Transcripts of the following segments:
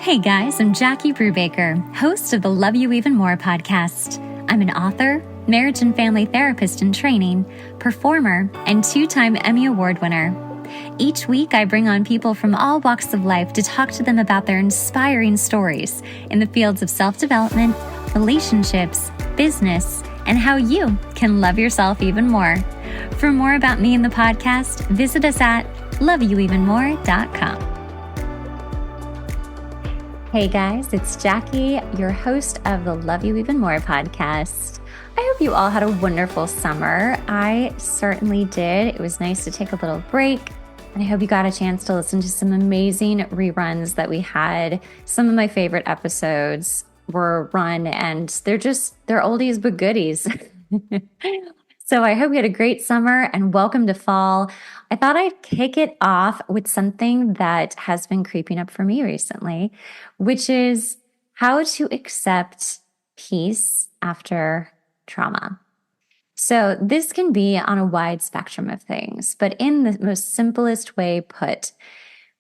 Hey guys, I'm Jackie Brubaker, host of the Love You Even More podcast. I'm an author, marriage and family therapist in training, performer, and 2-time Emmy Award winner. Each week, I bring on people from all walks of life to talk to them about their inspiring stories in the fields of self-development, relationships, business, and how you can love yourself even more. For more about me and the podcast, visit us at loveyouevenmore.com. Hey guys, it's Jackie, your host of the Love You Even More podcast. I hope you all had a wonderful summer. I certainly did. It was nice to take a little break, and I hope you got a chance to listen to some amazing reruns that we had. Some of my favorite episodes were run, and they're oldies but goodies. So I hope you had a great summer and welcome to fall. I thought I'd kick it off with something that has been creeping up for me recently, which is how to accept peace after trauma. So this can be on a wide spectrum of things, but in the most simplest way put,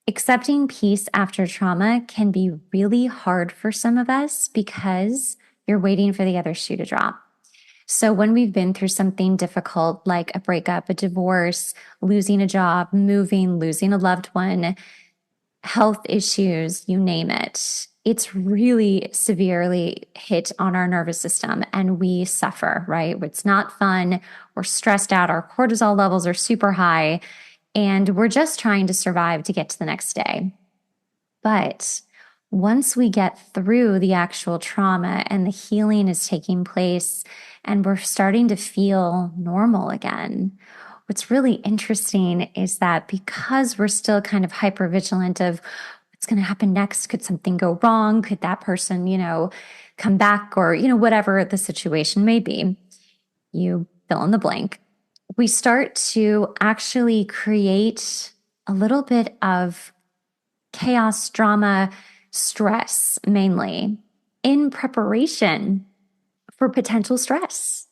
accepting peace after trauma can be really hard for some of us because you're waiting for the other shoe to drop. So when we've been through something difficult, like a breakup, a divorce, losing a job, moving, losing a loved one, health issues, you name it, it's really severely hit on our nervous system and we suffer, right? It's not fun. We're stressed out. Our cortisol levels are super high and we're just trying to survive to get to the next day. But once we get through the actual trauma and the healing is taking place and we're starting to feel normal again, what's really interesting is that because we're still kind of hypervigilant of what's going to happen next, could something go wrong? Could that person, come back or, whatever the situation may be, you fill in the blank. We start to actually create a little bit of chaos, drama, stress, mainly in preparation for potential stress.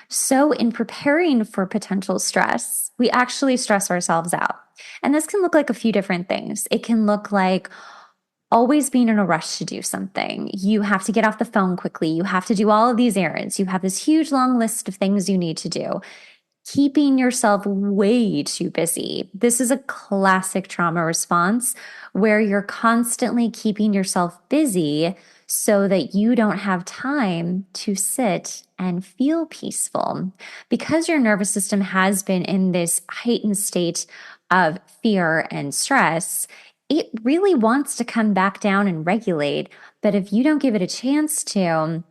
So in preparing for potential stress, we actually stress ourselves out. And this can look like a few different things. It can look like always being in a rush to do something. You have to get off the phone quickly. You have to do all of these errands. You have this huge long list of things you need to do. Keeping yourself way too busy. This is a classic trauma response where you're constantly keeping yourself busy so that you don't have time to sit and feel peaceful. Because your nervous system has been in this heightened state of fear and stress, it really wants to come back down and regulate. But if you don't give it a chance to,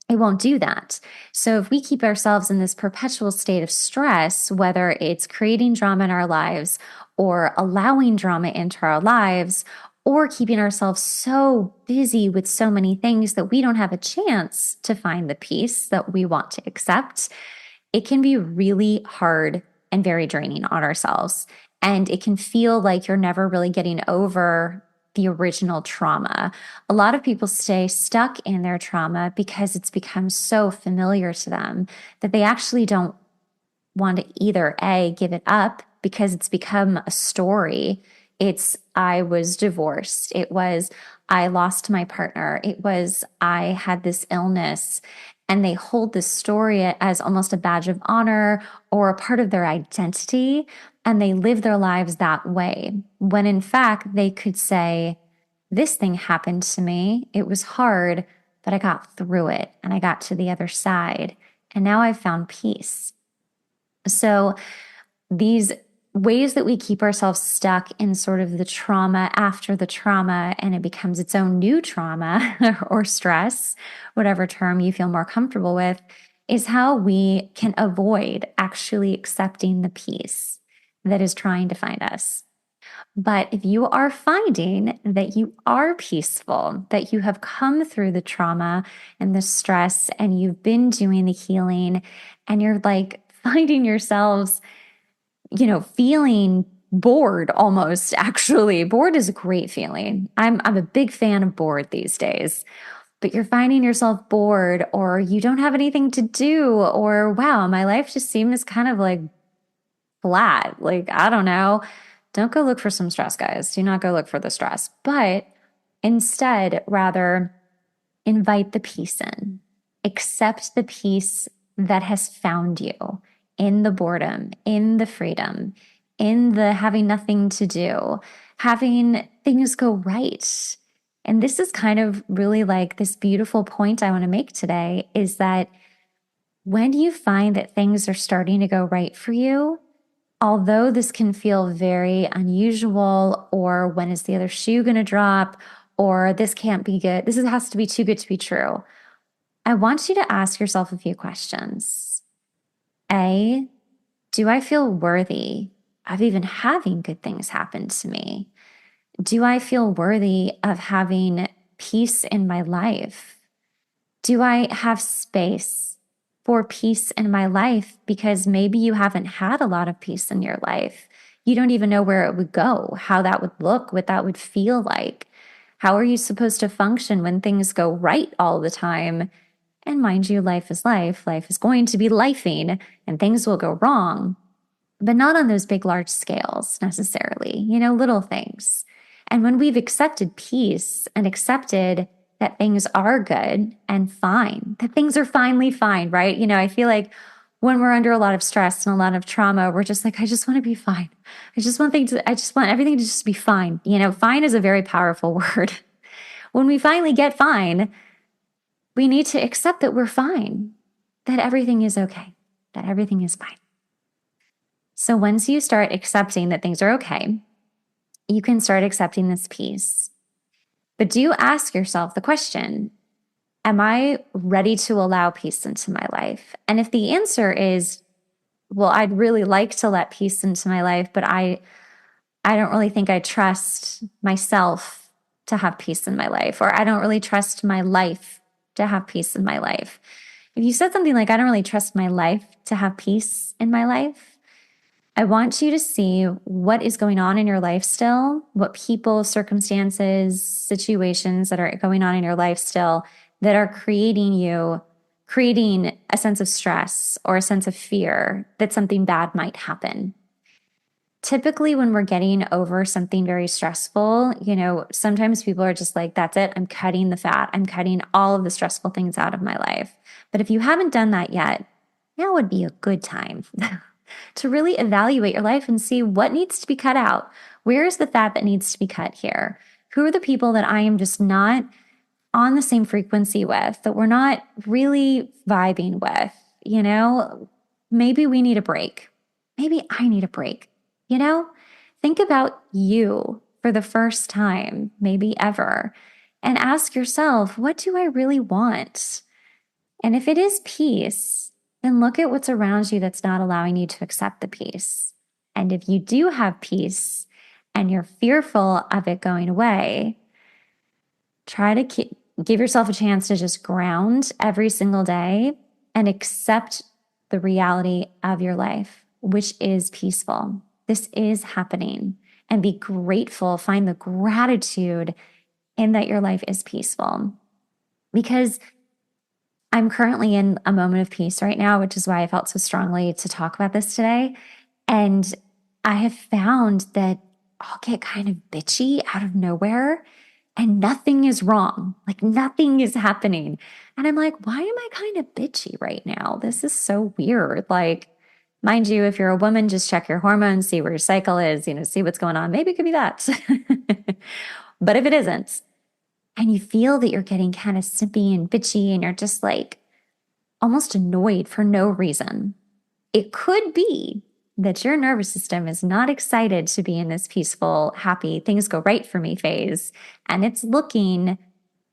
it won't do that. So if we keep ourselves in this perpetual state of stress, whether it's creating drama in our lives or allowing drama into our lives, or keeping ourselves so busy with so many things that we don't have a chance to find the peace that we want to accept, it can be really hard and very draining on ourselves. And it can feel like you're never really getting over the original trauma. A lot of people stay stuck in their trauma because it's become so familiar to them that they actually don't want to either A, give it up because it's become a story. It's, I was divorced. It was, I lost my partner. It was, I had this illness. And they hold this story as almost a badge of honor or a part of their identity. And they live their lives that way. When in fact, they could say, this thing happened to me. It was hard, but I got through it and I got to the other side. And now I've found peace. So these ways that we keep ourselves stuck in sort of the trauma after the trauma, and it becomes its own new trauma or stress, whatever term you feel more comfortable with, is how we can avoid actually accepting the peace that is trying to find us. But if you are finding that you are peaceful, that you have come through the trauma and the stress and you've been doing the healing and you're like finding yourselves feeling bored almost, actually. Bored is a great feeling. I'm a big fan of bored these days. But you're finding yourself bored or you don't have anything to do or, wow, my life just seems kind of like flat. Like, I don't know. Don't go look for some stress, guys. Do not go look for the stress. But Instead, rather, invite the peace in. Accept the peace that has found you in the boredom, in the freedom, in the having nothing to do, having things go right. And this is kind of really like this beautiful point I want to make today is that when you find that things are starting to go right for you, although this can feel very unusual, or when is the other shoe going to drop, or this can't be good, has to be too good to be true, I want you to ask yourself a few questions. A, do I feel worthy of even having good things happen to me? Do I feel worthy of having peace in my life? Do I have space for peace in my life? Because maybe you haven't had a lot of peace in your life. You don't even know where it would go, how that would look, what that would feel like. How are you supposed to function when things go right all the time? And mind you, life is life. Life is going to be lifing and things will go wrong, but not on those big, large scales necessarily, little things. And when we've accepted peace and accepted that things are good and fine, that things are finally fine, right? I feel like when we're under a lot of stress and a lot of trauma, we're just like, I just want to be fine. I just want everything to just be fine. Fine is a very powerful word. When we finally get fine, we need to accept that we're fine, that everything is okay, that everything is fine. So once you start accepting that things are okay, you can start accepting this peace. But do ask yourself the question, am I ready to allow peace into my life? And if the answer is, well, I'd really like to let peace into my life, but I don't really think I trust myself to have peace in my life, or I don't really trust my life to have peace in my life. If you said something like, I don't really trust my life to have peace in my life, I want you to see what is going on in your life still, what people, circumstances, situations that are going on in your life still that are creating a sense of stress or a sense of fear that something bad might happen. Typically, when we're getting over something very stressful, sometimes people are just like, that's it. I'm cutting the fat. I'm cutting all of the stressful things out of my life. But if you haven't done that yet, now would be a good time to really evaluate your life and see what needs to be cut out. Where is the fat that needs to be cut here? Who are the people that I am just not on the same frequency with, that we're not really vibing with? Maybe we need a break. Maybe I need a break. Think about you for the first time, maybe ever, and ask yourself, what do I really want? And if it is peace, then look at what's around you that's not allowing you to accept the peace. And if you do have peace and you're fearful of it going away, try to give yourself a chance to just ground every single day and accept the reality of your life, which is peaceful. This is happening, and be grateful. Find the gratitude in that your life is peaceful, because I'm currently in a moment of peace right now, which is why I felt so strongly to talk about this today. And I have found that I'll get kind of bitchy out of nowhere and nothing is wrong. Like nothing is happening. And I'm like, why am I kind of bitchy right now? This is so weird. Like, mind you, if you're a woman, just check your hormones, see where your cycle is, see what's going on. Maybe it could be that. But if it isn't, and you feel that you're getting kind of snippy and bitchy and you're just like almost annoyed for no reason, it could be that your nervous system is not excited to be in this peaceful, happy, things go right for me phase, and it's looking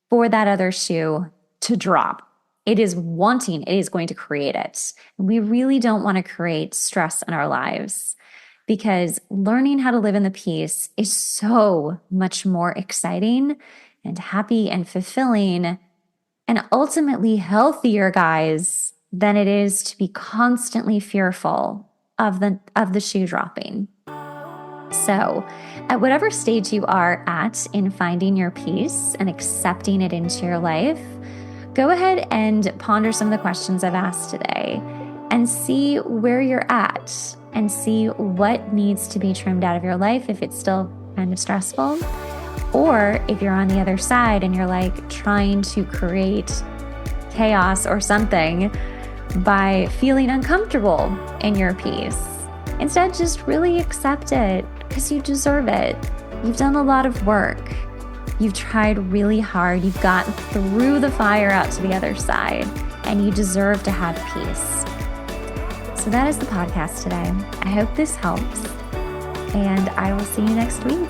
for that other shoe to drop. It is going to create it. We really don't want to create stress in our lives, because learning how to live in the peace is so much more exciting and happy and fulfilling and ultimately healthier, guys, than it is to be constantly fearful of the shoe dropping. So at whatever stage you are at in finding your peace and accepting it into your life, go ahead and ponder some of the questions I've asked today and see where you're at and see what needs to be trimmed out of your life if it's still kind of stressful. Or if you're on the other side and you're like trying to create chaos or something by feeling uncomfortable in your peace, instead just really accept it because you deserve it. You've done a lot of work. You've tried really hard. You've gotten through the fire out to the other side, and you deserve to have peace. So that is the podcast today. I hope this helps, and I will see you next week.